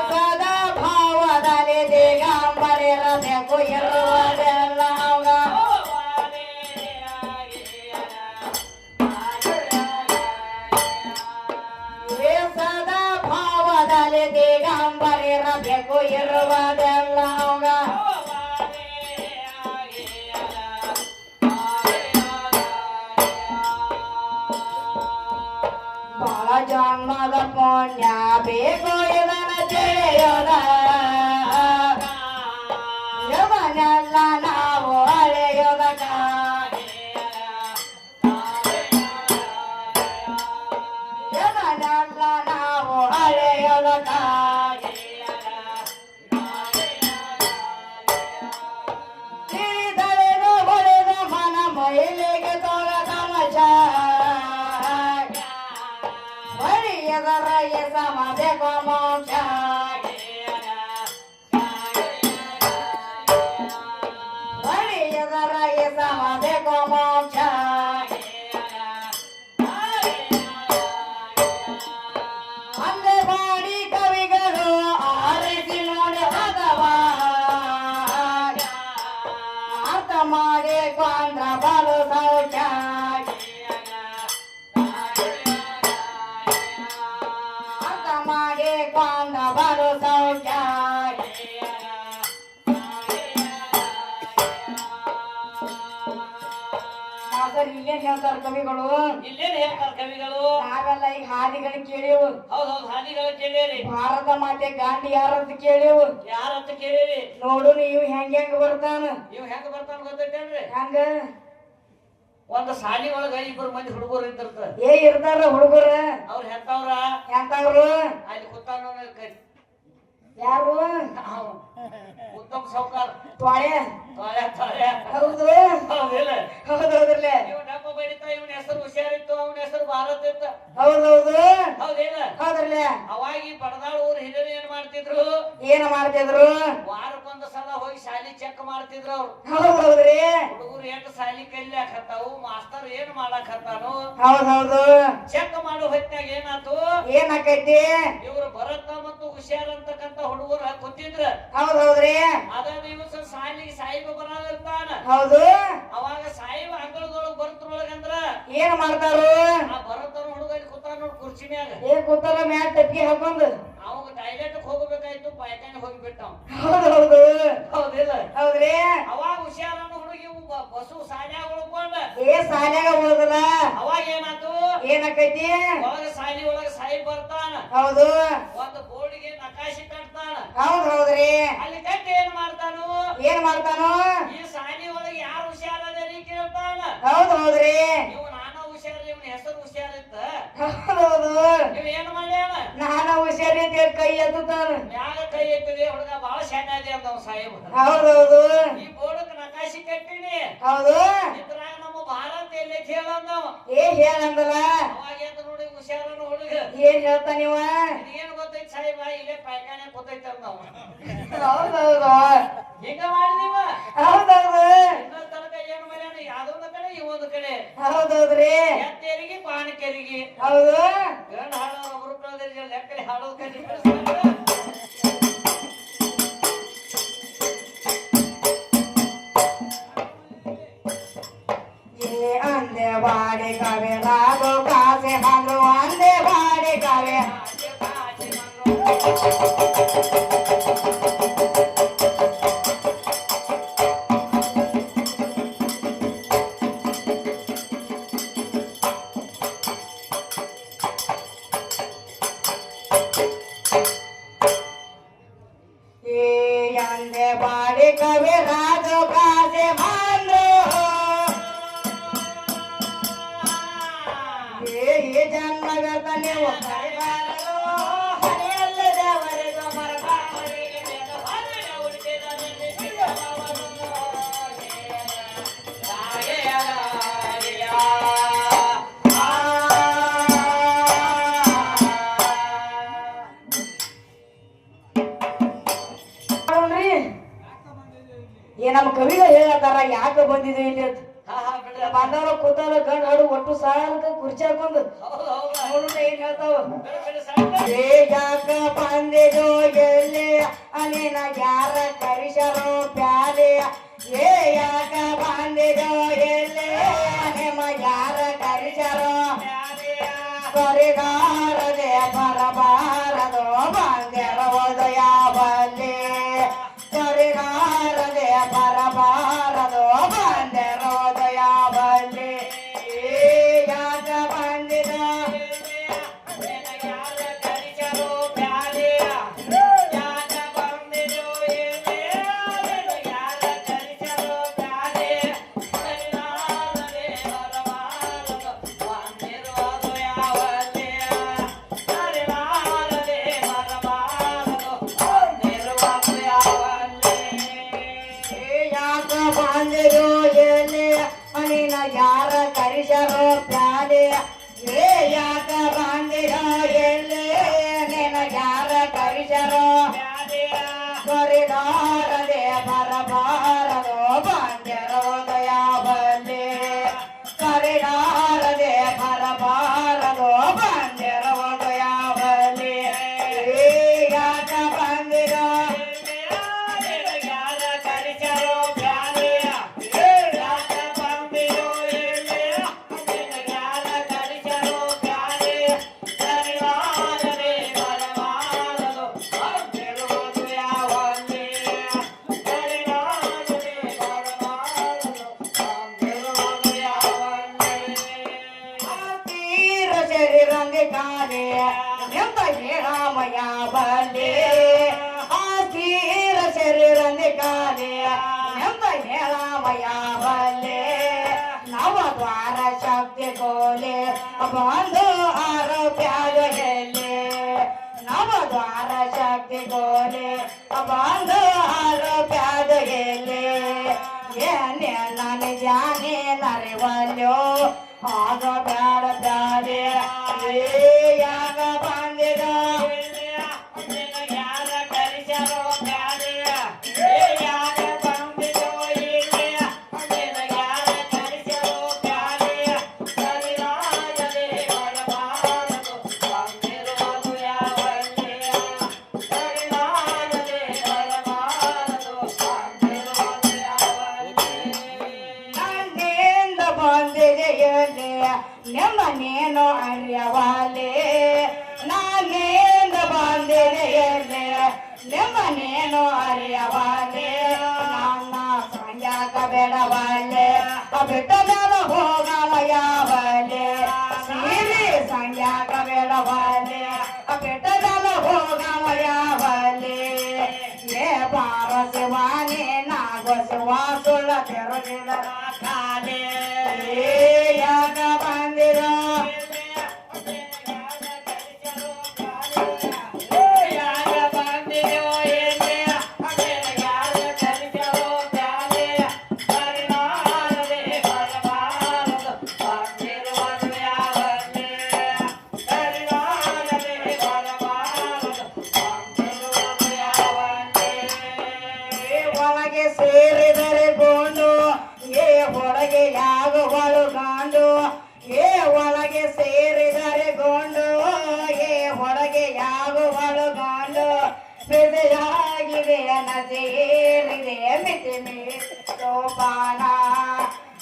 ಸದಾ ಭಾವದಲ್ಲಿ ದಿಗಂಬರಿ ರಥಕ್ಕೂ ಇರುವುದೆಲ್ಲ ಅವಾಗ ಸದಾ ಭಾವದಲ್ಲಿ ದಿಗಂಬರಿ ರಥಕ್ಕೂ ಇರುವುದೆಲ್ಲ ಅವಾಗ ಬಾಳ ಜನ್ಮದ ಪುಣ್ಯ ಬೇಕು ಇದನ್ನ ತಿಳಿಯೋದ ಇವನೆಲ್ಲ ನಾವು ಅಳೆಯೋದಕ ಇವನೆಲ್ಲ ನಾವು ಅಳೆಯೋದಕ ತಿಳಿದಳೆದು ಹೊಳೆದ ಮನ ಮೈಲಿಗೆ ತೊಳೆದ ಮಜ ಎದರಯ್ಯ ಸಮಾಧಿ ಮೋಕ್ಷ ಎದರಯ್ಯ ಸಮಾಧಿ ಮೋಕ್ಷ ಅಂದೆ ಮಾಡಿ ಕವಿಗಳು ಆರಿಸಿ ನೋಡಿ ಹದವಾ ಅರ್ಥ ಮಾಡಿ ಕೊಂದ್ರ ಬಲು ಸೌಖ್ಯ ಕೊಂದ ಬರು ಸೌಖ್ಯ ಇಲ್ಲೇನ್ ಹೇಳ್ತಾರ ಕವಿಗಳು ನಾವೆಲ್ಲ ಈಗ ಹಾದಿಗಳು ಕೇಳಿವು ಹಾದಿಗಳು ಕೇಳಿರಿ ಭಾರತ ಮಾತೆ ಗಾಂಧಿ ಯಾರಂತ ಕೇಳಿವು ಯಾರಂತ ಕೇಳಿರಿ ನೋಡು ನೀವು ಹೆಂಗ ಬರ್ತಾನ ಇವ್ ಹೆಂಗ ಬರ್ತಾನ ಗೊತ್ತೈತೇನ್ರಿ ಹೆಂಗ ಒಂದ್ ಸಾಲಿ ಒಳಗ ಇಬ್ಬರು ಮಂದಿ ಹುಡುಗರು ಇರ್ತಾರ ಇರ್ತಾರ ಹುಡುಗರ ಅವ್ರ ಹೆಂತವ್ರ ಎಂತವ್ರು ಅಲ್ಲಿ ಕೂತಾನ ಯಾರು ಉತ್ತಮ ಸೌಕಾರ ತ್ವಾಳೆ ಹೌದು ಹೌದೌದ್ರಲ್ಲ ಇವ್ ಡಬ್ಬ ಬಡಿತಾ ಇವನ ಹೆಸರು ಹುಷಾರಿತ್ತು ಅವನ ಹೆಸರು ಭಾರತ ಇತ್ತು ಹೌದೌದು ಹೌದೇನ ಹೌದ್ರಲ್ಲ ಅವಾಗಿ ಬಡದಾಳ ಊರ್ ಹಿರಿಯರು ಏನ್ ಮಾಡ್ತಿದ್ರು ವಾರಕ್ಕೊಂದು ಸಲ ಹೋಗಿ ಶಾಲಿ ಚೆಕ್ ಮಾಡ್ತಿದ್ರು ಅವ್ರು ಹೌದೌದ್ರಿ ಹುಡುಗರು ಎಷ್ಟು ಶಾಲಿ ಕಲಿಯಾಕತ್ತಾವು ಮಾಸ್ತರ್ ಏನ್ ಮಾಡಾಕತ್ತಾನು ಹೌದೌದು ಚೆಕ್ ಮಾಡೋ ಹೊತ್ನಾಗ ಏನಾತು ಏನಾಕೈತಿ ಇವ್ರು ಭರತ ಮತ್ತು ಹುಷಾರ್ ಅಂತಕ್ಕಂತ ಹುಡುಗರು ಕೂತಿದ್ರ ಹೌದೌದ್ರಿ ಅದ ದಿವಸ ಸಾಲಿಗೆ ಸಾಯಿಬ ಬರೋದಿರ್ತಾನ ಹೌದು ಅವಾಗ ಸಾಯಿಬ ಅಂಗಳದೊಳಗ್ ಬರ್ತರೊಳಗಂದ್ರ ಏನ್ ಮಾಡ್ತಾರು ಆ ಭರತನ ಹುಡುಗಲ್ಲಿ ಕೂತಾನ ನೋಡ್ ಕುರ್ಚಿನ್ಯಾಗ ಕೂತಲ್ಲ ಮ್ಯಾಲ ಟಪ್ಪಿ ಹಾಕೊಂಡು ಅವಾಗ ಟೈಲೆಟ್ ಹೋಗ್ಬೇಕಾಯ್ತು ಪಾಯ್ಕಾನೆ ಹೋಗಿಬಿಟ್ಟ ಹೌದೌದು ಹೌದಿಲ್ಲ ಹೌದ್ರಿ ಅವಾಗ ಹುಷಾರನ್ನ ಹುಡುಗಿ ಬಸ್ಸು ಸಾಲ್ಯಾಗ ಉಳ್ಕೊಂಡ ಸಾಲ್ಯಾಗ ಉಳ್ದಲ್ಲ ಅವಾಗ ಏನಾತು ಏನಾಕೈತಿ ಒಳಗ ಸಾಲಿ ಒಳಗ ಸಾಯಿ ಬರ್ತಾನ ಹೌದು ಒಂದು ಬೋರ್ಡಿಗೆ ನಕಾಶಿ ಕಟ್ತಾನ ಹೌದ್ರಿ ಅಲ್ಲಿ ಕಟ್ಟಿ ಏನ್ ಮಾಡ್ತಾನು ಈ ಸಾಲಿ ಒಳಗೆ ಯಾರು ಹುಷಾರದೇರಿ ಕೇಳ್ತಾನ ಹೌದ್ರಿ ಇವ್ ನಾನ ಹುಷಾರ ಇವನ ಹೆಸರು ಹುಷಾರಿತ್ತ ಹೌದು ನೀವ್ ಏನ್ ಮಾಡ್ಯಾನ ನಾನ ಹುಷಾರಿ ಕೈ ಎತ್ತುತ್ತಾನ ಮ್ಯಾಗ ಕೈ ಎತ್ತಿದೆ ಹುಡುಗ ಬಾಳ ಶಾನ್ಯಾದಿ ಅಂತ ಅವ್ ಸಾಹೇಬ ಹೌದೌದು ಈ ಬೋರ್ಡಕ್ ನಕಾಶಿ ಕಟ್ಟಿನಿ ಹೌದು ಇದ್ರಾಗ ನಮ್ಮ ಭಾರತ ಎಲ್ಲಿ ಕೇಳಂದವ ಹೇಳಂದಲ್ಲ ಅವಾಗ ಎದ್ದು ನೋಡಿ ಹುಷಾರನ ಹುಡುಗ ಏನ್ ಹೇಳ್ತಾನ ನೀವ ಏನ್ ಗೊತ್ತೈತಿ ಸಾಹೇಬ ಇಲ್ಲೇ ಪಾಯ್ಕಾನೆ ಕೂತೈತಿ ಅಂದವ ಹೌದೌದು ಹಿಂಗ ಮಾಡಿದೀವ ಹೌದೌದು ಇನ್ನೊಂದ್ ತನಕ ಏನ್ ಮಾಡ್ಯಾನ ಯಾವ್ದೊಂದು ಕಡೆ ಇವೊಂದು ಕಡೆ ಹೌದೌದ್ರಿ ಎತ್ತೇರಿಗೆ ಪಾನಕೆರಿಗೆ ಹೌದು ಗಂಡ ಹಾಡೋರು ಒಬ್ರು ಕಳೆದ್ರೆ ಲೆಕ್ಕಲಿ ಹಾಡೋದ್ ಕಲಿ ಅಂದೆ ಬಾಡಿ ಕವೆ ರಾಗೋ ಕಾಸೆ ಬಂದ್ರು ಅಂದೆ ಬಾಡಿ ಕವೆ ಅಂದೆ ಬಾಡಿ ಕವೆ ರಾಗೋ ಕಾಸೆ ಬಂದ್ರು ಜನ್ಮ ನೀವು ಹರಿಯಲ್ಲದವರೆಗೂ ನಮ್ಮ ಕವಿಗಳು ಹೇಳತ್ತಾರ ಯಾಕೆ ಬಂದಿದೆ ಇಲ್ಲಿ ಅಂತ ಬಂದವ್ರ ಕೂತವ್ರ ಗಂಡ ಹಾಡು ಒಟ್ಟು ಸಾಲಕ ಕುರ್ಚಿ ಹಾಕೊಂಡು ನೋಡು ಏನ್ ಹೇಳ್ತಾವ ಯಾಕ ಬಂದಿದು ಎಲ್ಲಿ ಅನಿನ ಯಾರ ಕರಿಸರು ಪ್ಯಾಲೆ ಏ ಯಾಕ ಬಂದಿದು ಎಲ್ಲಿ ನಿಮ್ಮ ಯಾರ ಕರಿಸರು ಕರಿಗಾರದೆ ಬರಬಾರದು ಬಂದಿರುವುದು ಯಾವಲ್ಲಿ ಕರಿಗಾರದೆ ಬರಬಾರದು ಬಂದಿರುವುದು ಯಾವಲ್ಲಿ ಯಾಕ ಬಂದಿದ ಬಂದಿರು ಎಲ್ಲಿ ಅನಿನ ಯಾರ ಕರಿಸರು ಪ್ಯಾಲೆ ಏ ಯಾಕ ಬಂದಿರೋ ಎಲ್ಲಿ ನಿನ ಯಾರ ಕರಿಸರು ಕರಿದಾರದೆ ಬರಬಾರದು ಬಂದಿರೋದು ಯಾವಲ್ಲಿ ಕರಿದಾರದೆ ಬರಬಾರದು ಬಂದಿರುವುದು ಯಾವಲ್ಲಿ ಯಾಕ ಬಂದಿರೋ ರಂಗ ಕಾಲೆ ಎಂಬ ರಾಮಯ್ಯ ಬಲ್ಲೆ ಆತೀರ ಶರೀರಂಗ ಕಾಲೆ ಎಂಬ ರಾಮಯ್ಯ ಬಲ್ಲೆ ನವದ್ವಾರ ಶಕ್ತಿ ಕೋಲೆ ಬಂದು ಆರೋಪ್ಯಾಗ ಗೆಲ್ಲೆ ನವದ್ವಾರ ಶಕ್ತಿ ಕೋಲೆ ಬಂದು ಆರೋಪ್ಯಾಗ ಗೆಲ್ಲೆ ಏನೇ ನಾನು ಜಾನೆ ನರಿವಲ್ಯೋ ಆಗ ಬ್ಯಾಡ ಬ್ಯಾಡೆ ಯಾಗ ಬಂದಿದ ಯಾರ ಕರಿಸರೋ ಬ್ಯಾಡೆ ಯಾಗ ಬಂದಿದೋ ಯಾರ ಕರಿಸರೋ ಬ್ಯಾಡೆ ಕರಿರಾಜದೆ ಬರಬಾರದು ಬಂದಿರುವುದು ಯಾವಲ್ಲಿ ಕರಿರಾಜದೆ ಬರಬಾರದು ಬಂದಿರುವುದು ಯಾವಲ್ಲಿ ನನ್ನಿಂದ ಬಂದಿದೆ ನಿಮ್ಮ ನೀನು ಅರ್ಯವಾಲೆ ನಾನೇನು ಬಂದಿದೆಯಲ್ಲೇ ನಿಮ್ಮ ನೀನು ಅರ್ಯವಾಲೆ ನನ್ನ ಸಂಜಾಕ ಬೇಡವಾಲೆ ಬಿಟ್ಟದಲ್ಲ ಹೋಗವ ಯಾವಲೆ ಸೀರಿ ಸಂಜಾಕ ಬೇಡವಾಲೆ ಬಿಟ್ಟದಲ್ಲ ಹೋಗವ ಯಾವಲೆ ಏ ಬಾರ ಶಿವಾನಿ ನಾಗೋ ಶಿವ ಸುಳ್ಳ ತೆರಗಿದ ಕಾಲೆ ಯಾಕ ಬಂದಿರ ಒಳಗೆ ಸೇರಿದರೆ ಗೋಂಡು ಏ ಹೊರಗೆ ಯಾಗುವಳು ಗಾಂಡು ಏ ಒಳಗೆ ಸೇರಿದರೆ ಗೋಂಡು ಏ ಹೊರಗೆ ಯಾಗುವಳು ಗಾಂಡು ಬೆದೆಯಾಗಿದೆ ನಸೆ ಏರಿದೆ ಮಿತಿ ಮೀರಿ ಸೋಪಾನ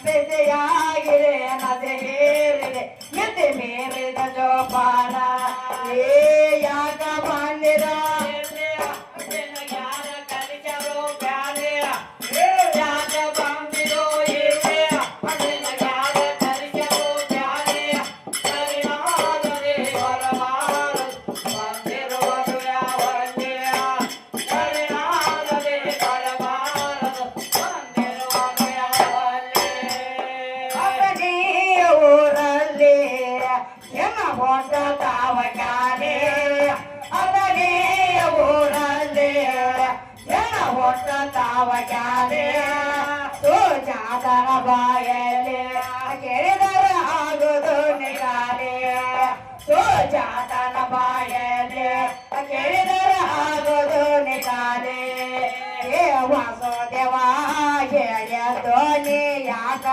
ಬೆದೆಯಾಗಿದೆ ನಸೆ ಏರಿದೆ ಮಿತಿ ಮೀರಿದ ಜೋಪಾನ ಏ ಯಾಕ ಬಂದಿರ ಹೊಟ್ಟ ತಾವಕಾಲೆ ಅದನೇ ಊರಲ್ಲಿ ಜನ ಹೊಟ್ಟ ತಾವಕಾಲೆ ಸುಜಾತನ ಬಾಯಲ್ಲಿ ಕೇಳಿದರ ಆಗುದು ನಿಗಾಲೆ ಸುಜಾತನ ಬಾಯಲ್ಲಿ ಕೇಳಿದರ ಆಗುದು ನಿಗಾಲೆ ಏ ವಾಸುದೇವ ಹೇಳಿಯ ಧ್ವನಿ ಯಾಕ